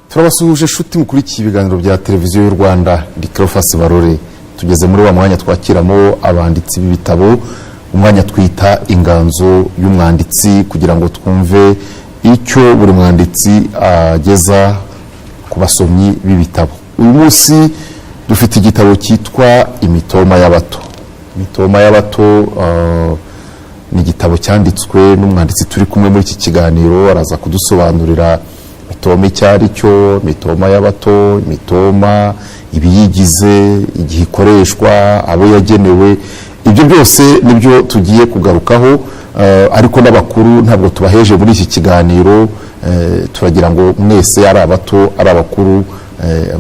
Turabasuhuje shuti mukurikiye ibiganiro bya televiziyo y'u Rwanda ndi Cleophas Barore. Tugeze muri wa mwanya twakiramo abanditsi b'ibitabo, umwanya twita inganzo y'umwanditsi, kugira ngo twumve icyo buri mwanditsi ageza ku basomyi b'ibitabo. Uyu munsi dufite igitabo cyitwa Imitoma y'abato. Imitoma y'abato ni igitabo cyanditswe n'umwanditsi turi kumwe muri iki kiganiro, araza kudusobanurira mitoma icyari cyo, mitoma y'abato, mitoma ibiyigize, igihe ikoreshwa, abo yagenewe. Ibyo byose nibyo tugiye kugarukaho, ariko n'abakuru ntabwo tubaheje muri iki kiganiro. Turagira ngo mwese ari abato ari abakuru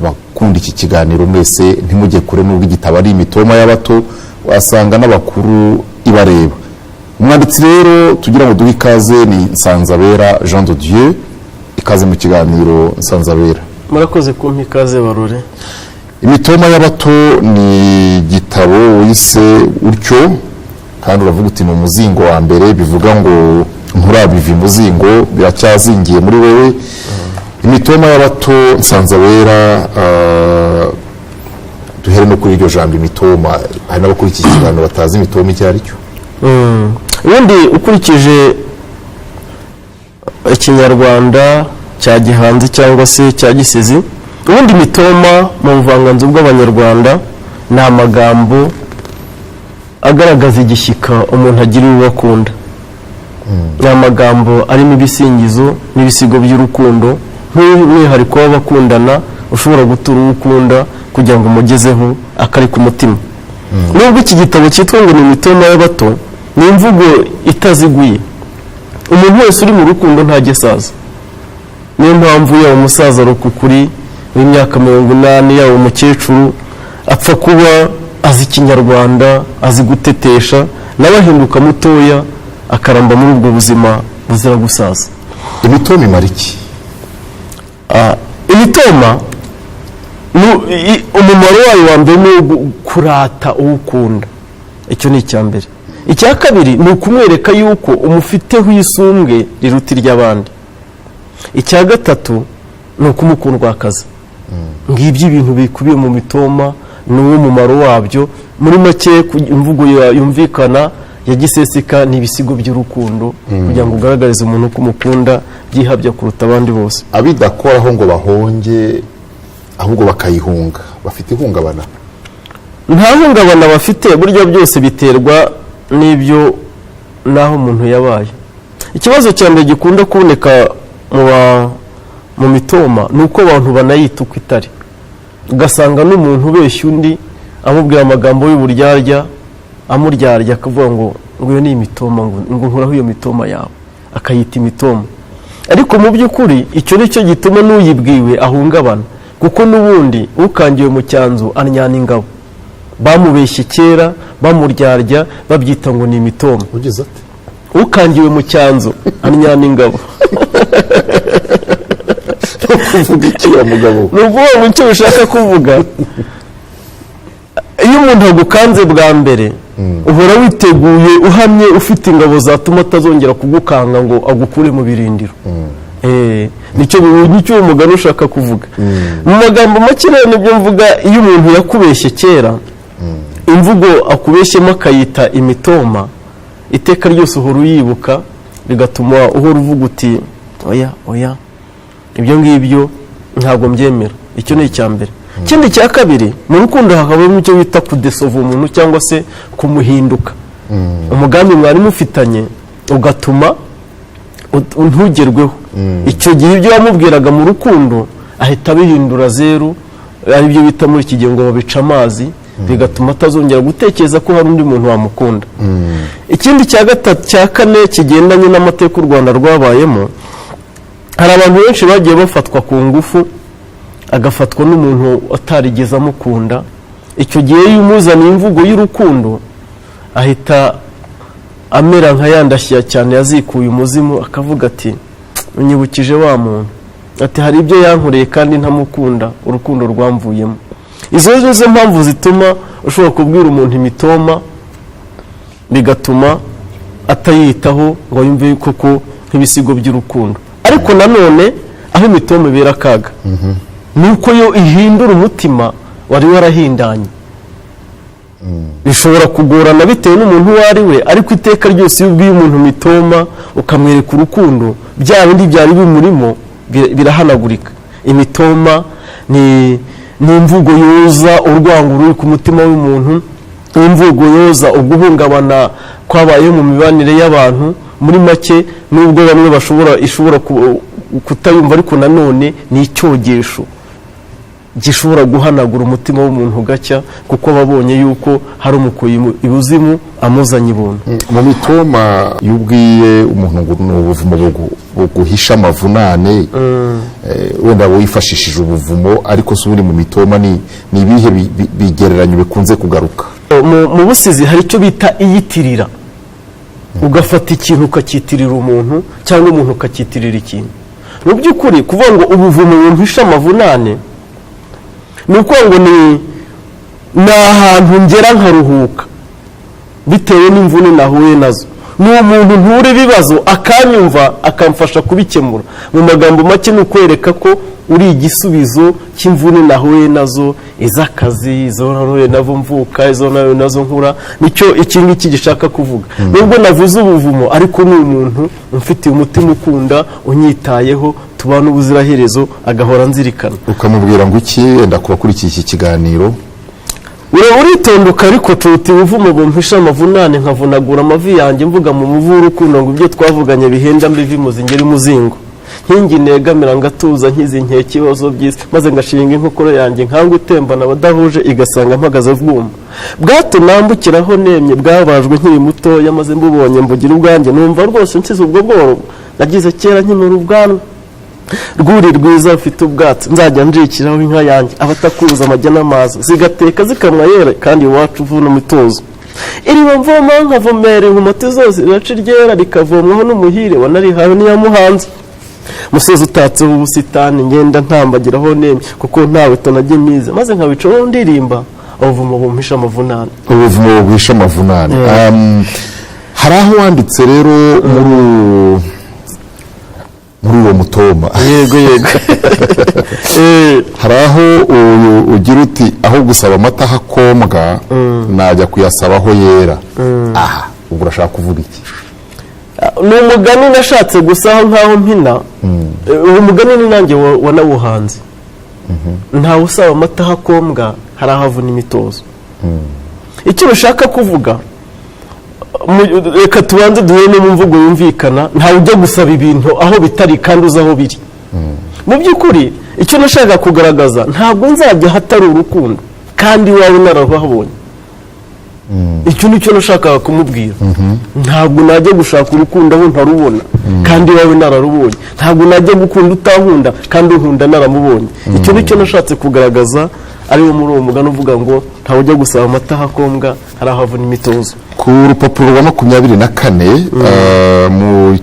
bakunda iki kiganiro mwese ntimujye kure, n'ubwo igitabo ari imitoma y'abato wasanga n'abakuru ibareba. Umwanditsi rero tugira ngo duhe ikaze ni Nsanzabera Jean de Dieu. Ikaze mu kiganiro Nsanzabera. Murakoze kumpa ikaze Barore. Imitoma y'abato ni igitabo wise utyo, kandi uravuga uti ni umuzingo wa mbere, bivuga ngo nturabiva imuzingo, biracyazingiye muri wewe. Imitoma y'abato Nsanzabera, duhere no kuri iryo jambo imitoma. Hari n'abakuri iki kiganiro batazi imitoma icyo ari cyo. Ubundi ukurikije ikinyarwanda cya gihanzi cyangwa se cya gisizi, ubundi mitoma mu buvanganzo bw'abanyarwanda ni amagambo agaragaza igishyika umuntu agira uwo akunda. Ni amagambo arimo ibisingizo n'ibisigo by'urukundo, nk'umwihariko w'abakundana ushobora gutura uwo ukunda kugira ngo umugezeho akari ku mutima. Nubwo iki gitabo cyitwa ngo ni imitoma y'abato, ni imvugo itaziguye. Umuntu wese uri mu rukundo ntagesaza. Niyo mpamvu yaba umusaza rukukuri w'imyaka 80, yaba umukecuru apfa kuba azi ikinyarwanda, azi gutetesha, nawe ahinduka mutoya akaramba muri ubwo buzima buzira gusaza. Imitoma imara iki? Imitoma umumaro wayo wa mbere ni kurata uwo ukunda. Icyo ni icya mbere. Icya kabiri ni ukumwereka yuko umufiteho isumbwe riruta iry'abandi. Icya gatatu ni ukumukundwakaza. Ngibyo ibintu bikubiye mu mitoma n'uwo mumaro wabyo. Muri make imvugo yumvikana ya giseseka ni ibisigo by'urukundo, kugira ngo ugaragarize umuntu ko umukunda byihabya kuruta abandi bose. Abidakoraho ngo bahonge, ahubwo bakayihunga, bafite ihungabana? Nta hungabana bafite, burya byose biterwa n'ibyo naho umuntu yabaye. Ikibazo cya mbere gikunda kuboneka mu mitoma ni uko abantu banayita uko itari. Ugasanga n'umuntu ubeshya undi amubwira amagambo y'uburyarya, amuryarya akavuga ngo iyo ni imitoma, ngo nkuraho iyo mitoma yawe, akayita imitoma. Ariko mu by'ukuri icyo ni cyo gituma n'uyibwiwe ahungabana, kuko n'ubundi ukangiwe mu cyanzu anyana ingabo. Bamubeshye kera, bamuryarya, babyita ngo ni imitoma. Ugeze ate? Ukangiwe mu cyanzu anyana ingabo. Kuvuga iki wa mugabo? Nuko mu cyo ushaka kuvuga, iyo umuntu agukanze bwa mbere, uhora witeguye, uhamye, ufite ingabo zatuma atazongera kugukanga ngo agukure mu birindiro. Nicyo umugani ushaka kuvuga. Mu magambo make rero nibyo mvuga, iyo umuntu yakubeshye kera, imvugo akubeshyemo akayita imitoma, iteka ryose uhora uyibuka, bigatuma uhora uvuga uti oya ibyo ngibyo ntabwo mbyemera. Icyo ni icya mbere. Ikindi cya kabiri, mu rukundo hakabamo icyo bita kudesova umuntu cyangwa se kumuhinduka. Umugambi mwari mufitanye ugatuma ntugerweho. Icyo gihe ibyo wamubwiraga mu rukundo ahita abihindura zeru, ari byo bita muri iki gihe ngo babica amazi, bigatuma atazongera gutekereza ko hari undi muntu wamukunda. Ikindi cya kane kigendanye n'amateka u Rwanda rwabayemo, hari abantu benshi bagiye bafatwa ku ngufu, agafatwa n'umuntu atarigeze amukunda. Icyo gihe iyo umuzaniye imvugo y'urukundo ahita amera nka yandashya cyane yazikuye umuzimu, akavuga ati unyibukije wa muntu, ati hari ibyo yankoreye kandi ntamukunda, urukundo rwamvuyemo. Izo nizo mpamvu zituma ushobora kubwira umuntu imitoma, bigatuma atayitaho ngo yumve koko nk'ibisigo by'urukundo. Ariko nanone aho imitoma ibera akaga, nuko yo ihindura umutima wari warahindanye. Bishobora kugorana bitewe n'umuntu uwo ari we, ariko iteka ryose iyo ubwiye umuntu imitoma ukamwereka urukundo, bya bindi byari bimurimo birahanagurika. Imitoma ni imvugo yoza urwango ruri ku mutima w'umuntu, imvugo yoza uguhungabana kwabaye mu mibanire y'abantu. Muri make nubwo bamwe ishobora kutayumva, ariko nanone ni icyogesho gishobora guhanagura umutima w'umuntu gacya, kuko babonye yuko hari umukuye ibuzimu amuzanye ibuntu. Mu mitoma y'ubwiye umuntu ngo ni ubuvumo buguhisha amavunane, wenda wifashishije ubuvumo, ariko se uri mu mitoma ni ibihe bigereranyo bikunze kugaruka? Mu busizi hari icyo bita iyitirira. Ugafata ikintu ukakitirira umuntu, cyangwa umuntu ukakitirira ikintu. Mu by'ukuri kuvuga ngo ubuvumo buhisha amavunane, ni ukuvuga ngo ni ahantu ngera nkaruhuka bitewe n'imvune nahuye nazo. Ni umuntu nture ibibazo akanyumva akamfasha kubikemura. Mu magambo make ni ukwereka ko uri igisubizo cy'imvune nahuye nazo, iz'akazi, izo nahuye nazo mvuka, izo nahuye nazo nkura. Nicyo iki ngiki gishaka kuvuga. Nubwo navuze ubuvumo, ariko ni umuntu umfitiye umutima ukunda, unyitayeho, tubana ubuziraherezo, agahora nzirikana. Ukamubwira ngo iki wenda kubakurikiye iki kiganiro? Uritonduka, ariko turuta ubuvumo bumpisha amavunane, nkavunagura amavi yanjye mvuga mu muvu w'urukundo ngo ibyo twavuganye bihenda mbivi muzingeri muzingo, nkingi negamira ngatuza nkizi nkeke ikibazo by'isi, maze ngashinga inkokora yanjye nkanga utembana abadahuje, igasanga mpagaze bwuma. Bwato nambukiraho nemye bwabajwe nkiri mutoya, maze mbubonye mbugira ubwanjye, numva rwose nsize ubwo bworo nagize kera nkinura ubwanwa. Rwuri rwiza ufite ubwatsi, nzajya njikiraho inka yanjye, abatakuza amajya n'amazi, zigateka zikamwa yera, kandi iwacu uvuna imitozo. Iriba mvoma nkavomera inkomati zose, riraca iryera rikavomwaho n'umuhire wanarihawe n'iyamuhanze. Musozi utatseho ubusitani, ngenda ntambagiraho nemye, kuko ntawe tonajye mize, maze nkabicaho ndirimba ubuvumo bumpisha amavunane. Ubuvumo bumpisha amavunane. Hari aho wanditse rero muri uwo mutoma, yego hari aho ugira uti aho gusaba amata hakombwa najya kuyasaba aho yera. Aha ubwo urashaka kuvuga iki? Ni umugani nashatse gusaho nkaho mpina. Uwo mugani ni nanjye wanawuhanze. Ntawe usaba amata hakombwa, hari ahavuna imitozo. Icyo ushaka kuvuga, reka tubanze duhere mu mvugo yumvikana. Ntawe ujya gusaba ibintu aho bitari kandi uzi aho biri. Mu by'ukuri icyo nashaka kugaragaza, ntabwo nzajya hatari urukundo kandi wawe narahabonye. Icyo nicyo nashakaga kumubwira. Ntabwo najya gushaka urukundo aho ntarubona kandi wawe nararubonye. Ntabwo najya gukunda utankunda kandi unkunda naramubonye. Icyo nicyo nashatse kugaragaza, ariwo muri uwo mugani uvuga ngo ntawe ujya gusaba amata hakombwa, hari ahavuna imitozo. Ku rupapuro rwa 24 mu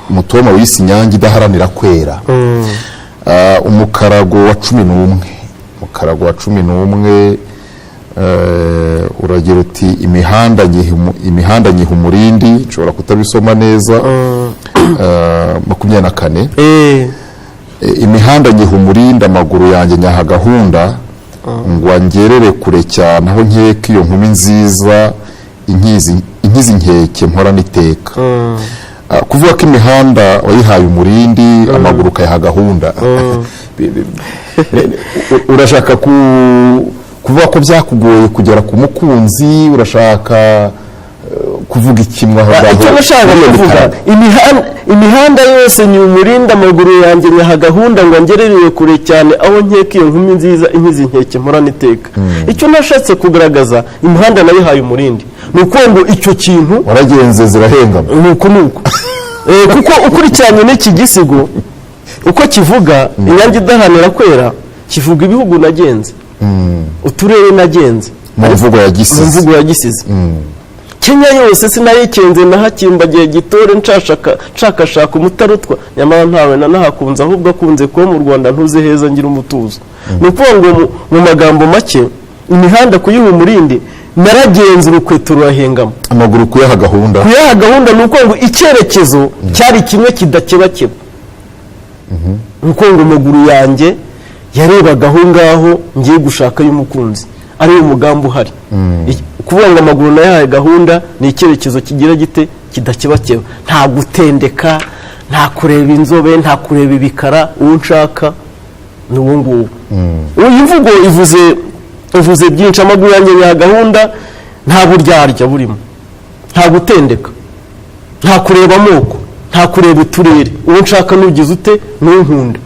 mutoma w'isi Inyange idaharanira kwera, umukarago wa 11, umukarago wa 11 uragira uti imihanda nyiha umurindi, nshobora kutabisoma neza. 24 imihanda nyiha umurindi, amaguru yanjye nyaha gahunda, ngo ngerere kure cyane aho nkeka iyo nkumi nziza, inkizi nkeke mpora niteka. Kuvuga ko imihanda wayihaye umurindi, amaguru ukayaha gahunda, urashaka kuvuga ko byakugoye kugera ku mukunzi, urashaka kuvuga ikimwe aho icyo nashaka kuvuga imihanda yose ni umurinda amaguru yanjye nyaha gahunda ngo ngerereye kure cyane aho nkeka iyo nkumi nziza inkizi nkeke mporana iteka. Icyo nashatse kugaragaza imihanda nayihaye umurindi ni uko ngo icyo kintu waragenze zirahengama nuko kuko ukurikiranye n'iki gisigo uko kivuga inyange idahanira kwera kivuga ibihugu nagenze uturere nagenze mu mvugo ya Gisizi. Kenya yose sinayikenze nahakimbagiye gitore nshakashaka umutarutwa nyamara ntawe nahakunze ahubwo akunze kuba mu Rwanda ntuze heza ngira umutuzo. Ni ukuvuga ngo mu magambo make imihanda kuyiha umurindi naragenze urukweto rurahengama amaguru kuyaha gahunda ni uko ngo icyerekezo cyari kimwe kidakebakeba. Ni uko ngo amaguru yanjye yarebaga aho ngaho ngiye gushaka y'umukunzi ari umugambi uhari. Kuvuga ngo amaguru nayahaye gahunda ni icyerekezo kigira gite kidakebakeba, nta gutendeka, nta kureba inzobe, nta kureba ibikara, uwo nshaka ni uwo nguwo. Iyi mvugo ivuze byinshi. Amaguru yanjye ya gahunda nta buryarya burimo, nta gutendeka, nta kureba amoko, nta kureba uturere, uwo nshaka nugize ute n'unkunda.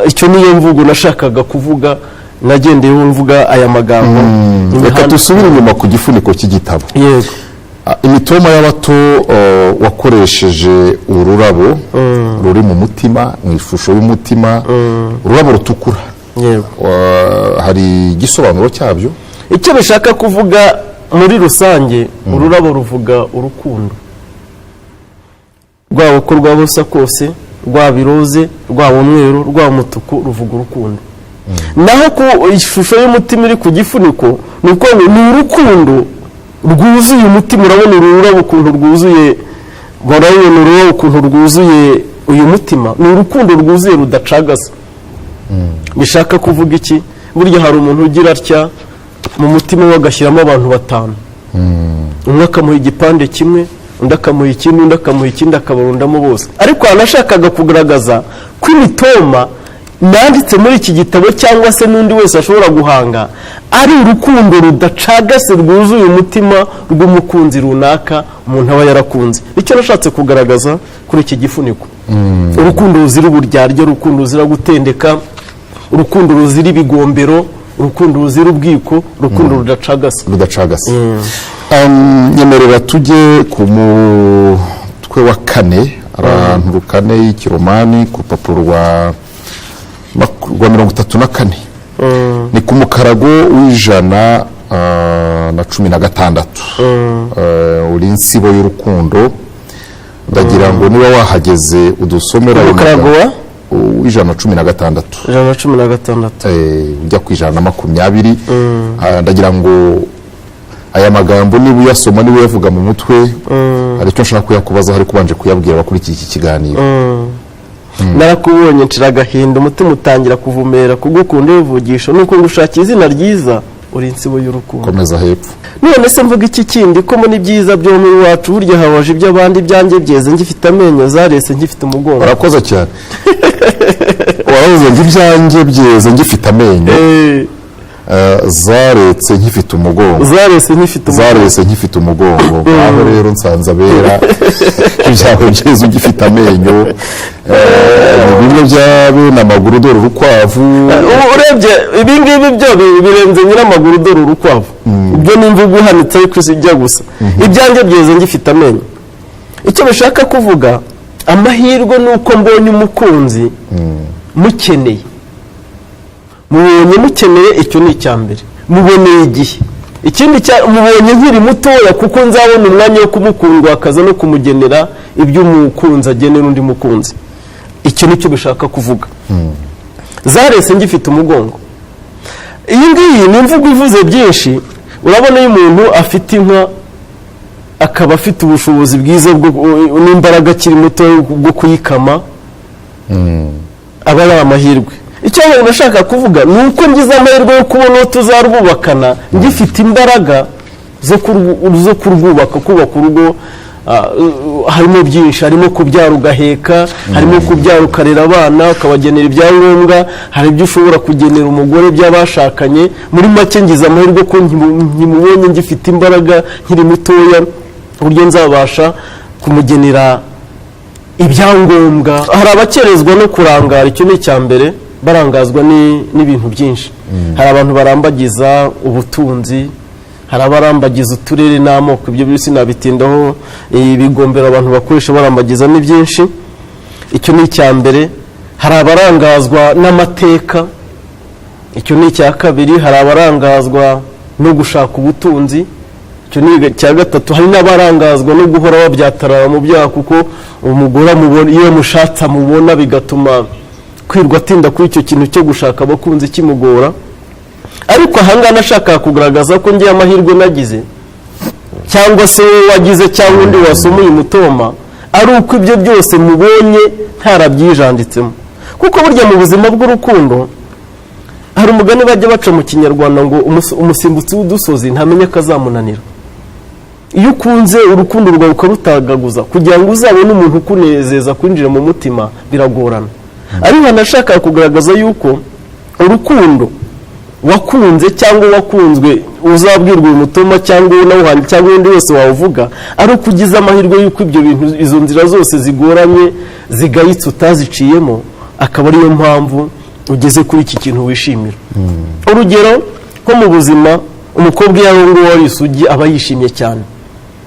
Icyo niyo mvugo nashakaga kuvuga nagendeyeho mvuga aya magambo. Reka dusubire inyuma ku gifuniko cy'igitabo. Yego. Imitoma y'abato wakoresheje ururabo ruri mu mutima, mu ishusho y'umutima, ururabo rutukura. Yego. Hari igisobanuro cyabyo? Icyo bishaka kuvuga muri rusange ururabo ruvuga urukundo. Rwaba uko rwaba rusa kose, rwaba iroze, rwaba umweru, rwaba umutuku, ruvuga urukundo. Naho ku ishusho y'umutima iri ku gifuniko ni uko ni urukundo rwuzuye umutima. Urabona ururabo ukuntu rwuzuye, urabona ururabo ukuntu rwuzuye uyu mutima, ni urukundo rwuzuye rudacagase. Bishaka kuvuga iki? Burya hari umuntu ugira atya mu mutima we agashyiramo abantu batanu, umwe akamuha igipande kimwe, undi akamuha ikindi, undi akamuha ikindi, akabarundamo bose. Ariko anashakaga kugaragaza ko imitoma nanditse muri iki gitabo cyangwa se n'undi wese ashobora guhanga ari urukundo rudacagase rwuzuye umutima rw'umukunzi runaka umuntu aba yarakunze. Icyo nashatse kugaragaza kuri iki gifuniko, urukundo ruzira uburyarya, urukundo ruzira gutendeka, urukundo ruzira ibigombero, urukundo ruzira ubwiko, urukundo rudacagase. Nyemerera tujye ku mutwe wa 4 ahantu rukane y'ikiromani ku rupapuro rwa 34. Ni ku mukarago w'ijana na 16. Uri insibo y'urukundo. Ndagira ngo niba wahageze udusomera umukarago w'ijana na 16. Ujya ku ijana na 20. Ndagira ngo aya magambo niba uyasoma niba uyavuga mu mutwe hari icyo nshaka kuyakubaza, hari kubanje kuyabwira abakurikiye iki kiganiro. Narakubonye nshira agahinda umutima utangira kuvumera kugukunda uvugisha nuko ngushaka izina ryiza uri insibo y'urukundo. Komeza hepfo. None se mvuga iki kindi ko muri byiza byo muri wacu burya hawaje iby'abandi byanjye byeze ngifite amenyo zarese ngifite umugongo. Barakoze cyane. Waravuze ngo ibyanjye byeze ngifite amenyo zaretse nkifite umugongo. Zarese nkifite umugongo. Aho rero nsanza bera ibyawe byeze ugifite amenyo. Bimwe byabe n'amaguru dore urukwavu. Urebye ibingibi byo birenze nyiramaguru dore urukwavu. Ibyo nimvugo uhanitse ariko sijya gusa. Ibyanjye byeze ngifite amenyo. Icyo bishaka kuvuga amahirwe nuko mbonye umukunzi mukeneye. Mubonye mukeneye, icyo ni icyambere. Muboneye igihe. Ikindi mubonye nkiri mutoya kuko nzabona umwanya wo kumukundwa akaza no kumugenera ibyo umukunzi agenera undi mukunzi. Icyo nicyo bishaka kuvuga. Zarese ngifite umugongo. Iyi ngiyi ni imvugo ivuze byinshi. Urabona iyo umuntu afite inka akaba afite ubushobozi bwiza n'imbaraga akiri muto bwo kuyikama, aba ari amahirwe. Icyo nashaka kuvuga ni uko ngize amahirwe yo kubona tuzarwubakana ngifite imbaraga zo kurwubaka, kubaka urugo. Harimo byinshi, harimo kubyara ugaheka, harimo kubyara ukarera abana ukabagenera ibyangombwa, hari ibyo ushobora kugenera umugore by'abashakanye. Muri make ngize amahirwe ko nkimubonye ngifite imbaraga nkiri mutoya uburyo nzabasha kumugenera ibyangombwa. Hari abakerezwa no kurangara, icyo ni icya mbere, barangazwa n'ibintu byinshi. Hari abantu barambagiza ubutunzi, hari abarambagiza uturere n'amoko, ibyo byose nabitindaho. Ibigombero abantu bakoresha barambagiza ni byinshi, icyo ni icya mbere. Hari abarangazwa n'amateka, icyo ni icya kabiri. Hari abarangazwa no gushaka ubutunzi, icyo ni icya gatatu. Hari n'abarangazwa no guhora babyatarara mu byaha, kuko umugore amubona, iyo mushatse amubona, bigatuma kwirwa atinda kuri icyo kintu cyo gushaka abakunzi kimugora. Ariko ahangaha nashaka kugaragaza ko ngiye amahirwe nagize, cyangwa se wagize, cyangwa undi wasoma uyu mutoma, ari uko ibyo byose mubonye ntarabyijanditsemo. Kuko burya mu buzima bw'urukundo hari umugani bajya baca mu Kinyarwanda ngo umusimbutsi w'udusozi ntamenya ko azamunanira. Iyo ukunze urukundo rwawe ukarutagaguza, kugira ngo uzabone umuntu ukunezeza kwinjira mu mutima biragorana. Ariko nashaka kugaragaza yuko urukundo wakunze cyangwa wakunzwe, uzabwirwa uyu mutoma cyangwa nawuhanye cyangwa undi wese wawuvuga, ari ukugize amahirwe yuko ibyo bintu, izo nzira zose zigoranye zigayitse utaziciyemo, akaba ariyo mpamvu ugeze kuri iki kintu wishimira. Urugero nko mu buzima, umukobwa iyo ngo wari isugi aba yishimye cyane,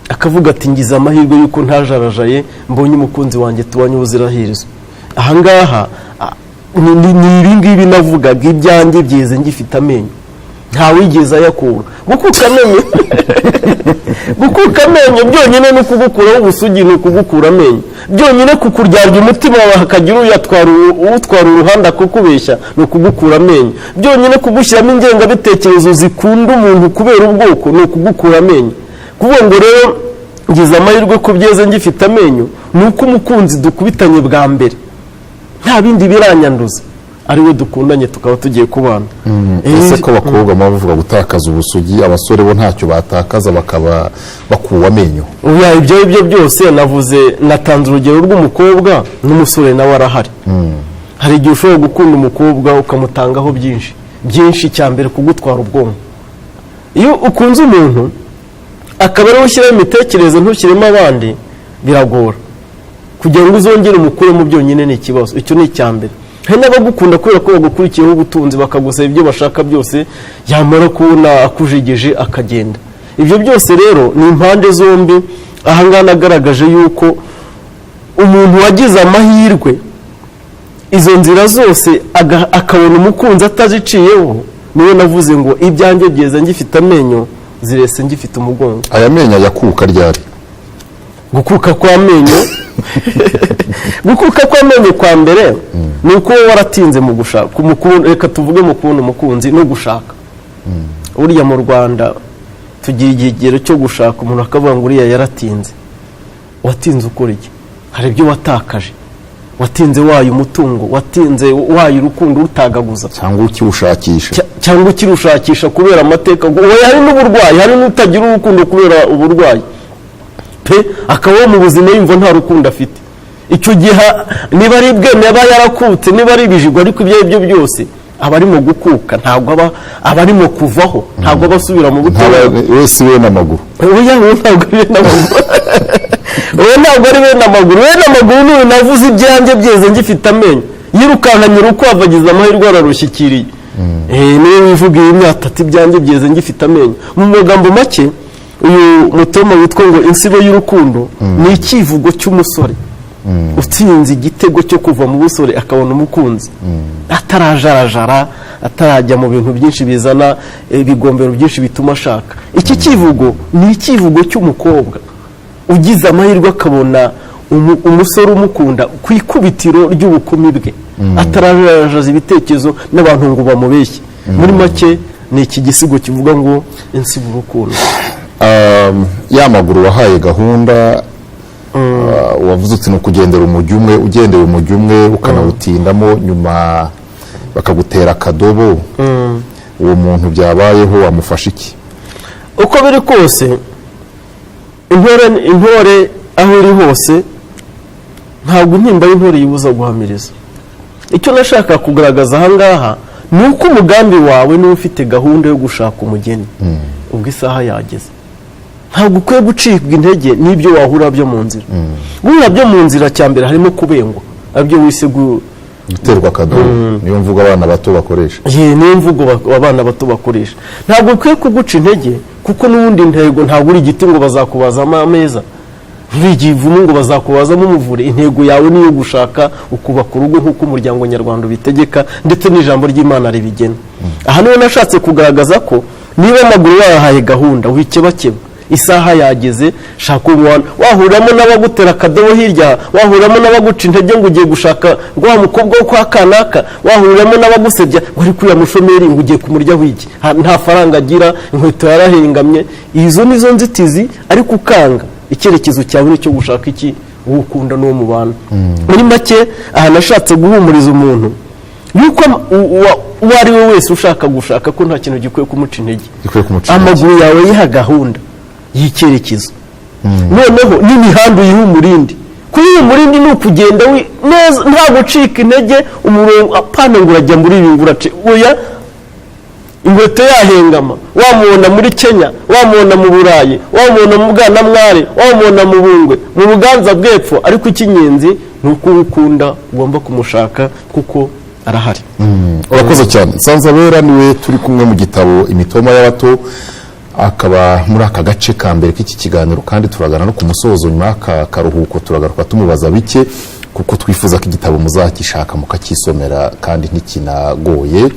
akavuga ati ngize amahirwe yuko ntajarajaye, mbonye umukunzi wanjye tubanye ubuziraherezo. Ahangaha ni ibingibi navugaga, ibyanjye byeze ngifite amenyo, ntawigeze ayakura. Gukuka amenyo byonyine no kugukuraho ubusugi, ni ukugukura amenyo byonyine. Kukuryarya umutima wawe hakagira utwara uruhande akukubeshya, ni ukugukura amenyo byonyine. Kugushyiramo ingengabitekerezo zikunda umuntu kubera ubwoko, ni ukugukura amenyo. Kuvuga ngo rero ngize amahirwe ko byeze ngifite amenyo, ni uko umukunzi dukubitanye bwa mbere nta bindi biranyanduza, ari we dukundanye tukaba tugiye kubana. Ese ko abakobwa baba bavuga gutakaza ubusugi, abasore bo ntacyo batakaza bakaba bakuwe amenyo? Oya, ibyo byose navuze, natanze urugero rw'umukobwa n'umusore nawe arahari. Hari igihe ushobora gukunda umukobwa ukamutangaho byinshi, cya mbere kugutwara ubwonko. Iyo ukunze umuntu akaba ariwe ushyiraho imitekerereze ntushyiremo abandi, biragora. Kugira ngo uzongere umukuremo byonyine ni ikibazo, icyo ni icya mbere. Hari n'abagukunda kubera ko bagukurikiyeho ubutunzi, bakagusaba ibyo bashaka byose, yamara kubona akujegeje akagenda. Ibyo byose rero ni impande zombi. Ahangaha nagaragaje yuko umuntu wagize amahirwe izo nzira zose akabona umukunzi ataziciyeho, niwe navuze ngo ibyanjye byeze ngifite amenyo, zirese ngifite umugongo. Aya menyo yakuka ryari? Gukuka kw'amenyo gukuka kw'amenyo kwa mbere ni uko waratinze mu gushaka. Reka tuvuge mu kubona umukunzi no gushaka. Uriya mu Rwanda tugira igigero cyo gushaka, umuntu akavuga ngo uriya yaratinze. Watinze ukora iki? Hari ibyo watakaje, watinze waye umutungo, watinze waye urukundo rutagaguza, cyangwa ukirushakisha kubera amateka. Hari n'uburwayi, hari n'utagira urukundo kubera uburwayi pe, akaba mu buzima yumva nta rukundo afite. Icyo gihe niba ari bwene aba yarakutse, niba ari ibijigwa, ariko ibyo byose aba arimo gukuka, ntabwo aba arimo kuvaho, ntabwo aba asubira mu buto wese we n'amaguru. Oya, ntabwo ari n'amaguru. Oya, ntabwo ari we n'amaguru. We n'amaguru niwe navuze ibyanjye byeze ngifite amenyo. Yirukankanye urukwavu agize amahirwe ararushyikiriye. Niwe wivugiye imyaka ati ibyanjye byeze ngifite amenyo. Mu magambo make, uyu mutoma witwa ngo insibo y'urukundo ni ikivugo cy'umusore utsinze igitego cyo kuva mu busore akabona umukunzi, atarajarajara, atarajya mu bintu byinshi bizana ibigombero byinshi bituma ashaka. Iki kivugo ni ikivugo cy'umukobwa ugize amahirwe akabona umusore umukunda ku ikubitiro ry'ubukumi bwe, atarajarajaza ibitekerezo n'abantu ngo bamubeshye. Muri make ni iki gisigo kivuga ngo insibo y'urukundo. Ya maguru wahaye gahunda, wavuze uti ni ukugendera umujyi umwe, ugendera umujyi umwe ukanawutindamo, nyuma bakagutera akadobo, uwo muntu byabayeho wamufasha iki? Uko biri kose, intore aho iri hose ntabwo intimba y'intore yibuza guhamiriza. Icyo nashaka kugaragaza ahangaha ni uko umugambi wawe niba ufite gahunda yo gushaka umugeni, ubwo isaha yageze. ntabwo ukwiye gucibwa intege n'ibyo wahura byo mu nzira. Guhura byo mu nzira cya mbere harimo kubengwa, abyo wise guterwa akadobo, niyo mvugo abana bato bakoresha. Niyo mvugo abana bato bakoresha. Ntabwo ukwiye kuguca intege, kuko n'ubundi intego ntabwo uri igiti ngo bazakubazamo ameza, ntigivumu ngo bazakubazamo umuvure. Intego yawe niyo gushaka ukubaka urugo nk'uko umuryango nyarwanda bitegeka ndetse n'ijambo ry'Imana ribigena. Aha niho nashatse kugaragaza ko niba amaguru yahaye gahunda wikebakeba, isaha yageze, shaka umwana. Wahuramo n'abagutera akadobo hirya, wahuramo n'abaguca intege ngo ugiye gushaka ngo wa mukobwa wo kwa kanaka, wahuramo n'abagusebya ngo uri kuya mushomeri ngo ugiye kumuryaho iki, nta faranga agira, inkweto yarahengamye. Izo nizo nzitizi, ariko ukanga icyerekezo cyawe nicyo gushaka iki, ukunda n'uwo mu bantu. Muri make aha nashatse guhumuriza umuntu yuko uwo ari we wese ushaka gushaka ko nta kintu gikwiye kumuca intege. Amaguru yawe yiha gahunda y'icyerekezo, noneho n'imihanda uyiha umurindi. Kuri uyu murindi ni ukugenda neza, nta gucika intege umurongo apana ngo urajya muri ibi ngo urace oya. Inkweto yahengama, wamubona muri Kenya, wamubona mu Burayi, wamubona mu Bwanamware, wamubona mu Bungwe, mu Buganza bw'Epfo, ariko icy'ingenzi ni uko ukunda ugomba kumushaka kuko arahari. Urakoze cyane. Nsanzabera niwe turi kumwe mu gitabo Imitoma y'abato, akaba muri aka gace ka mbere k'iki kiganiro, kandi turagana no ku musozo nyuma y'aka karuhuko turagaruka tumubaza bike, kuko twifuza ko igitabo muzakishaka mukakisomera kandi ntikinagoye.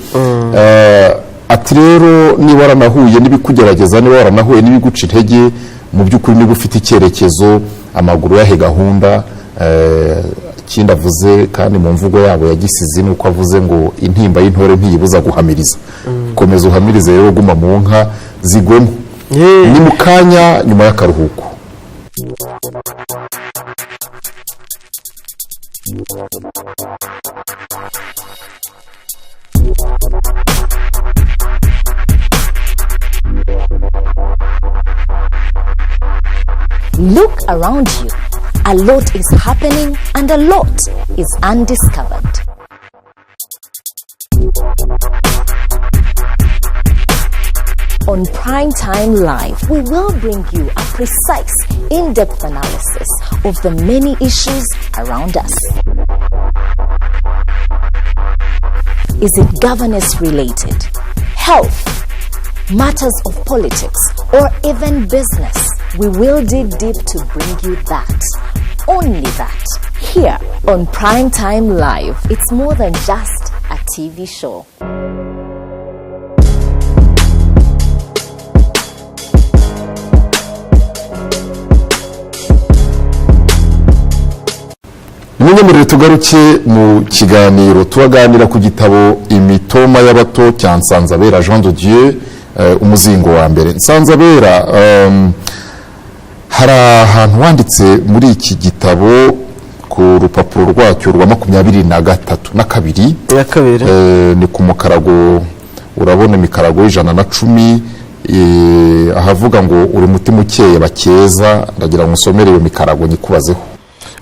Ati rero niba waranahuye n'ibikugerageza, niba waranahuye n'ibiguca intege, mu by'ukuri niba ufite icyerekezo, amaguru yahe gahunda. Ikindi avuze kandi mu mvugo yabo ya gisizi ni uko avuze ngo intimba y'intore ntiyibuza guhamiriza. Komeza uhamirize rero, guma mu nka zigwemo. Ni mu kanya nyuma y'akaruhuko. Look around you. A lot is happening and a lot is undiscovered. On Primetime Live, we will bring you a precise, in-depth analysis of the many issues around us. Is it governance related, health, matters of politics, or even business? We will dig deep to bring you that. Only that. Here on Primetime Live, it's more than just a TV show. Munyemerere tugaruke mu kiganiro, turaganira ku gitabo Imitoma y'abato cya Nsanzabera Jean de Dieu, umuzingo wa mbere. Nsanzabera, hari ahantu wanditse muri iki gitabo ku rupapuro rwacyo rwa 23 ni ku mukarago, urabona imikarago 110, ahavuga ngo uri mutima ukeye bakeza. Ndagira ngo musomere iyo mikarago nyikubazeho.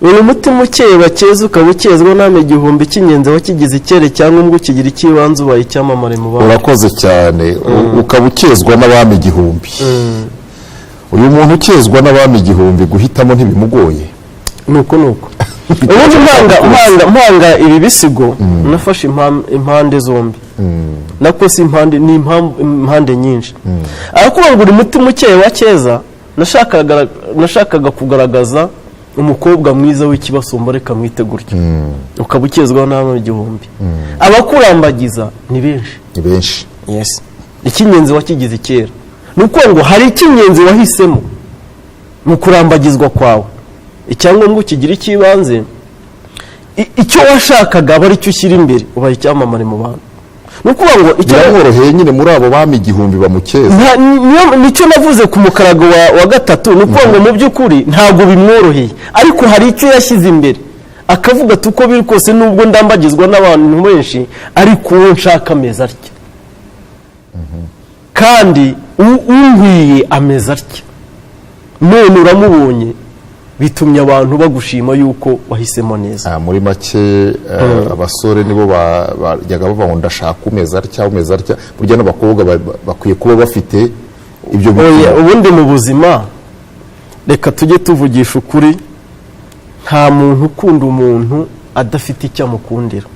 Uri mutima ukeye bakeza, ukaba ukezwa n'ame igihumbi cy'inyenzi wakigize icyere cyangwa ngo kigira ikibanza ubaye icyamamare mu bantu. Urakoze cyane. Ukaba ukezwa n'abami igihumbi. Uyu muntu ukezwa n'abami igihumbi guhitamo ntibimugoye. Nuko ubundi mpanga ibi bisigo nafashe impande zombi. Nako si impande nyinshi. Arakuvuga ngo uri mutima ukeye wakeza, nashakaga kugaragaza umukobwa mwiza w'ikibasumba, reka mwite gutyo. Ukaba ukezwa n'abami igihumbi. Abakurambagiza ni benshi. Yes. Ikinyenzi wakigize kera. Nuko ngo hari ikinyenzi wahisemo mu kurambagizwa kwawe, icyangwa ngo kigira ikibanze, icyo washakaga aba ari cyo ushyira imbere, ubaye icyamamare mu bantu. Nuko ngo icyo yoroheye nyine muri abo bami igihumbi bamukeza. Nicyo navuze ku mukarago wa gatatu. Nuko ngo mu by'ukuri ntabwo bimworoheye, ariko hari icyo yashyize imbere, akavuga ati uko biri kose nubwo ndambagizwa n'abantu benshi, ariko uwo nshaka ameza atya, kandi unkwiye ameza atya, none uramubonye, bitumye abantu bagushima yuko wahisemo neza. Muri make abasore nibo bajyaga bavuga ngo ndashaka umeza atya. Burya n'abakobwa bakwiye kuba bafite ibyo ubundi mu buzima reka tujye tuvugisha ukuri, nta muntu ukunda umuntu adafite icyo amukundira.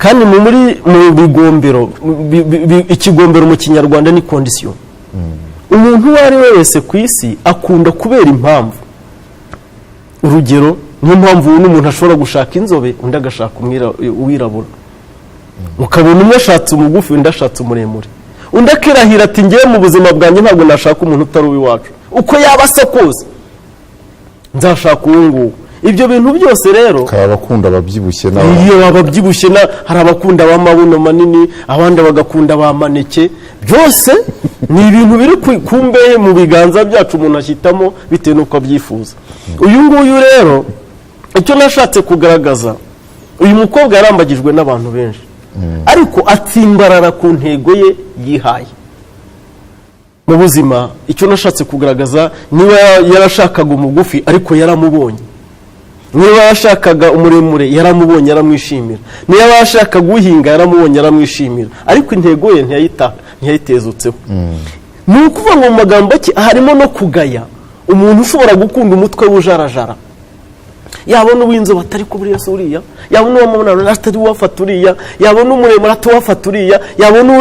kandi mu bigombero, ikigombero mu kinyarwanda ni condition. Umuntu uwo ari we wese ku isi akunda kubera impamvu. Urugero, niyo mpamvu n'umuntu ashobora gushaka inzobe undi agashaka uwirabura, ukabona umwe ashatse umugufi undi ashatse umuremure, undi akirahira ati ngewe mu buzima bwanjye ntabwo nashaka umuntu utari uw'iwacu, uko yaba asa kose nzashaka uwo nguwo. Ibyo bintu byose rero hari abakunda ababyibushye iyo ababyibushye hari abakunda b'amabuno manini, abandi bagakunda ba maneke. Byose ni ibintu biri ku mbehe mu biganza byacu umuntu ashyitamo bitewe n'uko abyifuza. Uyu nguyu rero icyo nashatse kugaragaza, uyu mukobwa yarambagijwe n'abantu benshi, ariko atsimbarara ku ntego ye yihaye mu buzima. Icyo nashatse kugaragaza, niba yarashakaga umugufi ariko yaramubonye, niba yashakaga umuremure yaramubonye yaramwishimira, niba yashakaga uhinga yaramubonye yaramwishimira, ariko intego ye ntiyayitezutseho. Ni ukuvuga ngo mu magambo ki harimo no kugaya umuntu ushobora gukunda umutwe w'ujarajara, yabona uw'inzobe atari ko buriya se uriya, yabona uw'amabara atari uwafata uriya, yabona umuremure atari uwafata uriya, yabona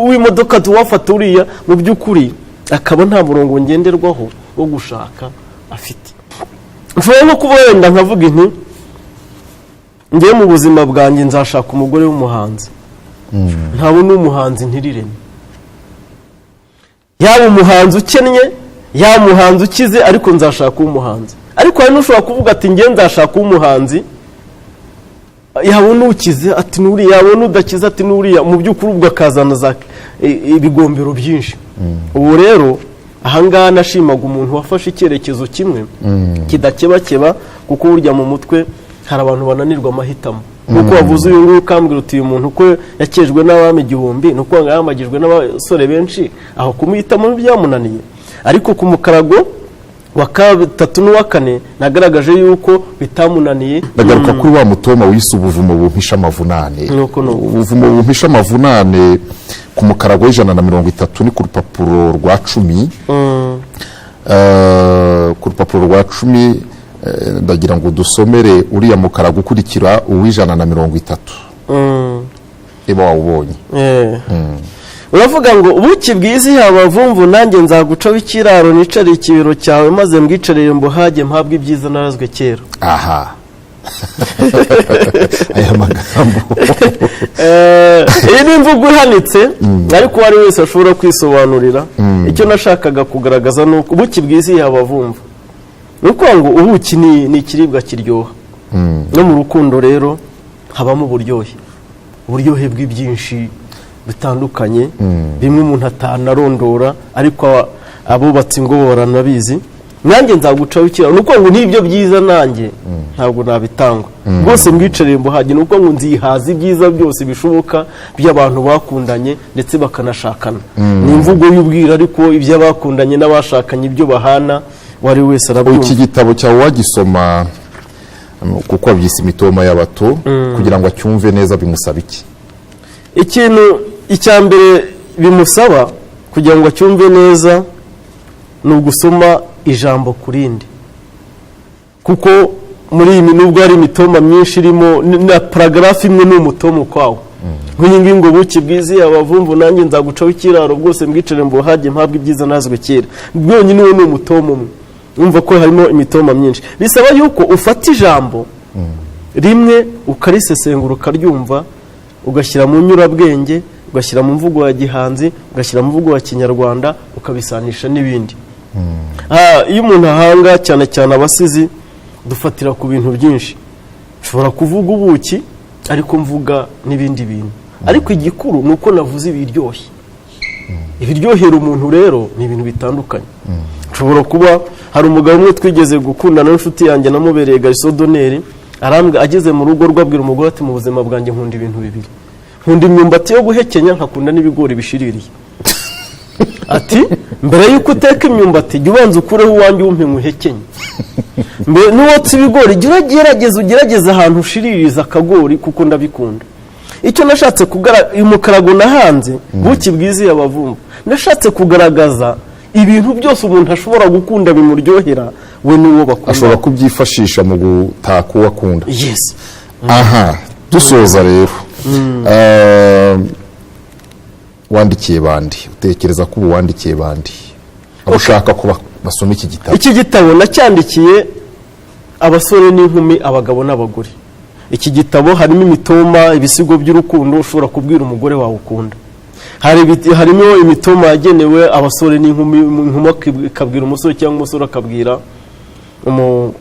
uw'imodoka atari uwafata uriya. Mu by'ukuri akaba nta murongo ngenderwaho wo gushaka afite. Nshobora no kuba wenda nkavuga inti ngewe mu buzima bwanjye nzashaka umugore w'umuhanzi, ntabona umuhanzi ntirireme, yaba umuhanzi ukennye yaba umuhanzi ukize, ariko nzashaka umuhanzi. Ariko hari n'ushobora kuvuga ati ngewe nzashaka umuhanzi, yabona ukize ati n'uriya, yabona udakize ati n'uriya. Mu by'ukuri ubwo akazana ibigombero byinshi. Ubu rero ahangaha nashimaga umuntu wafashe icyerekezo kimwe kidakebakeba, kuko burya mu mutwe hari abantu bananirwa amahitamo. Kuko wavuze uyu nguyu ukambwira uti uyu muntu uko yakejwe n'abami igihumbi, ni uko yamagijwe n'abasore benshi, aho kumuhitamo byamunaniye. Ariko ku mukarago wa gatatu n'uwa kane nagaragaje yuko bitamunaniye. Ndagaruka kuri wa mutoma wise ubuvumo bumpisha amavunane. Ubuvumo bumpisha amavunane ku mukarago w'130 ni ku rupapuro rwa 10. Ku rupapuro rwa 10 ndagira ngo dusomere uriya mukarago ukurikira uw'130. Eba wawubonye. Uravuga ngo ubuki bwizi abavumvu nanjye nzagucaho ikiraro nicare ikibiro cyawe maze mbwicarire mbuhage mpabwe ibyiza narazwe kera. Aha. Aya magambo. Iyi ni imvugo ihanitse, ariko uwari wese ashobora kwisobanurira. Icyo nashakaga kugaragaza ni uko ubuki bwizi abavumvu, ni ukuvuga ngo ubuki ni ikiribwa kiryoha. No mu rukundo rero habamo uburyohe bw'ibyinshi bitandukanye, bimwe umuntu atanarondora, ariko abubatsi ngo baranabizi. Nanjye nzagucaho ikiraro, nuko ngo nibyo byiza nanjye ntabwo nabitangwa rwose mbwicarire mbuhage, nuko ngo nzihaza ibyiza byose bishoboka by'abantu bakundanye ndetse bakanashakana. Ni imvugo y'ubwira, ariko iby'abakundanye n'abashakanye ibyo bahana wari wese arabyumva. Iki gitabo cyawe wagisoma kuko wabyise imitoma y'abato, kugira ngo acyumve neza bimusaba iki? Ikintu icya mbere bimusaba kugira ngo acyumve neza ni ugusoma ijambo kurindi, kuko muri iyi nubwo hari imitoma myinshi irimo na paragrafu imwe ni umutoma ukwawo. Nk'iyi ngiyi ngo buki bwizi abavumvu nanjye nzagucaho ikiraro bwose mbwicare mbuhage mpabwe ibyiza nazwe kera, bwonyine uwo ni umutoma umwe. Umva ko harimo imitoma myinshi. Bisaba yuko ufata ijambo rimwe ukarisesengura ukaryumva, ugashyira mu nyurabwenge, ugashyira mu mvugo ya gihanzi, ugashyira mu mvugo ya kinyarwanda, ukabisanisha n'ibindi. Iyo umuntu ahanga cyane cyane abasizi dufatira ku bintu byinshi. Ushobora kuvuga ubuki ariko mvuga n'ibindi bintu, ariko igikuru ni uko navuze ibiryoshye. Ibiryohera umuntu rero ni ibintu bitandukanye. Ushobora kuba hari umugabo umwe twigeze gukundana n'inshuti yanjye namubereye garisodoneri, arambwa ageze mu rugo rwabwira umugore ati mu buzima bwanjye nkunda ibintu bibiri, nkunda imyumbati yo guhekenya, nkakunda n'ibigori bishiririye. Ati mbere yuko uteka imyumbati jya ubanza ukureho uwanjye wumpe nkuhekenye, mbere n'uwotsa ibigori jya ugerageza ahantu ushiririza akagori kuko ndabikunda. Icyo nashatse uyu mukarago nahanze buki bwizi abavumvu, nashatse kugaragaza ibintu byose umuntu ashobora gukunda bimuryohera we n'uwo bakunda ashobora kubyifashisha mu gutaka uwo akunda. yes. aha dusoza rero wandikiye bandi, utekereza ko ubu wandikiye bandi abo ushaka ko basoma iki gitabo? Iki gitabo nacyandikiye abasore n'inkumi, abagabo n'abagore. Iki gitabo harimo imitoma, ibisigo by'urukundo ushobora kubwira umugore wawe ukunda. Harimo imitoma yagenewe abasore n'inkumi, inkumi ikabwira umusore cyangwa umusore akabwira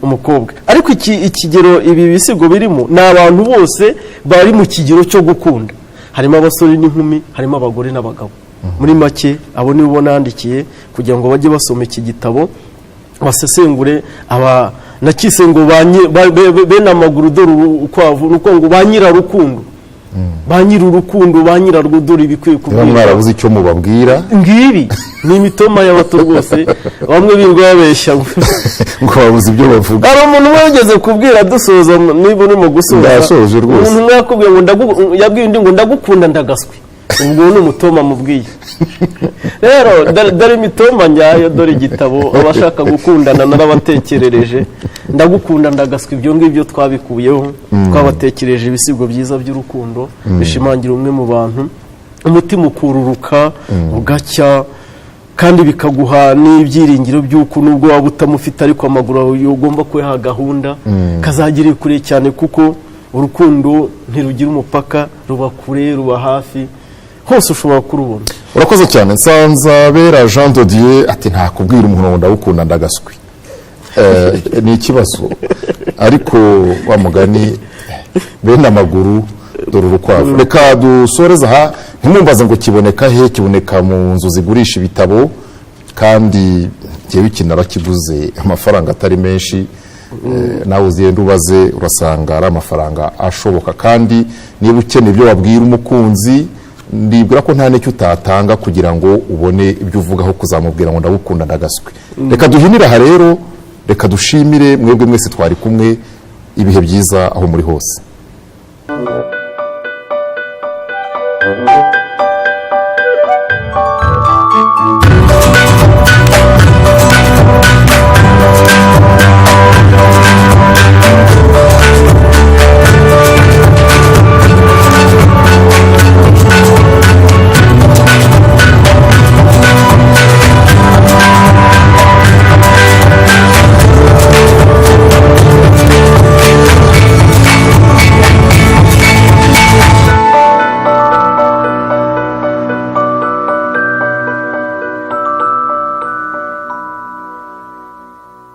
umukobwa. Ariko ikigero ibi bisigo birimo ni abantu bose bari mu kigero cyo gukunda. Harimo abasore n'inkumi, harimo abagore n'abagabo. Muri make abo nibo nandikiye kugira ngo bajye basoma iki gitabo basesengure nakise ngo bene amaguru dore ukwavu nuko ngo banyira rukundo banyira urukundo banyira rwudura ibikwiye kubwira. Mwarabuze icyo mubabwira ngibi ni imitoma y'abato rwose bamwe birwa babeshya ngo babuze ibyo bavuga. Hari umuntu wageze kubwira dusoza niba urimo gusoza ndasoje rwose umuntu mwakubwiye ngo yabwiye undi ngo ndagukunda ndagaswe ubwo ni umutoma mubwiye. Rero dore imitoma nyayo, dore igitabo abashaka gukundana narabatekerereje, ndagukunda ndagaswa ibyo ngibyo twabikuyeho twabatekereje ibisigo byiza by'urukundo bishimangira umwe mu bantu, umutima ukururuka ugacya kandi bikaguha n'ibyiringiro by'uko nubwo waba utamufite ariko amaguru ugomba kuyaha gahunda kazagire kure cyane, kuko urukundo ntirugira umupaka, ruba kure ruba hafi hose ushobora kurubona. Urakoze cyane. Nsanzabera Jean de Dieu ati nta kubwira umuntu ngo ndagukunda ndagaswi. Ni ikibazo ariko wa mugani bene amaguru dore urukwavu. Reka dusoreza aha, ntimumbaze ngo kiboneka he, kiboneka mu nzu zigurisha ibitabo kandi ngewe ikinara kiguze amafaranga atari menshi. Nawe uzigenda ubaze urasanga ari amafaranga ashoboka, kandi niba ukeneye ibyo wabwira umukunzi ndibwira ko nta n'icyo utatanga kugira ngo ubone ibyo uvugaho kuzamubwira ngo ndagukunda ndagaswe. Reka duhinire aha rero, reka dushimire mwebwe mwese twari kumwe, ibihe byiza aho muri hose.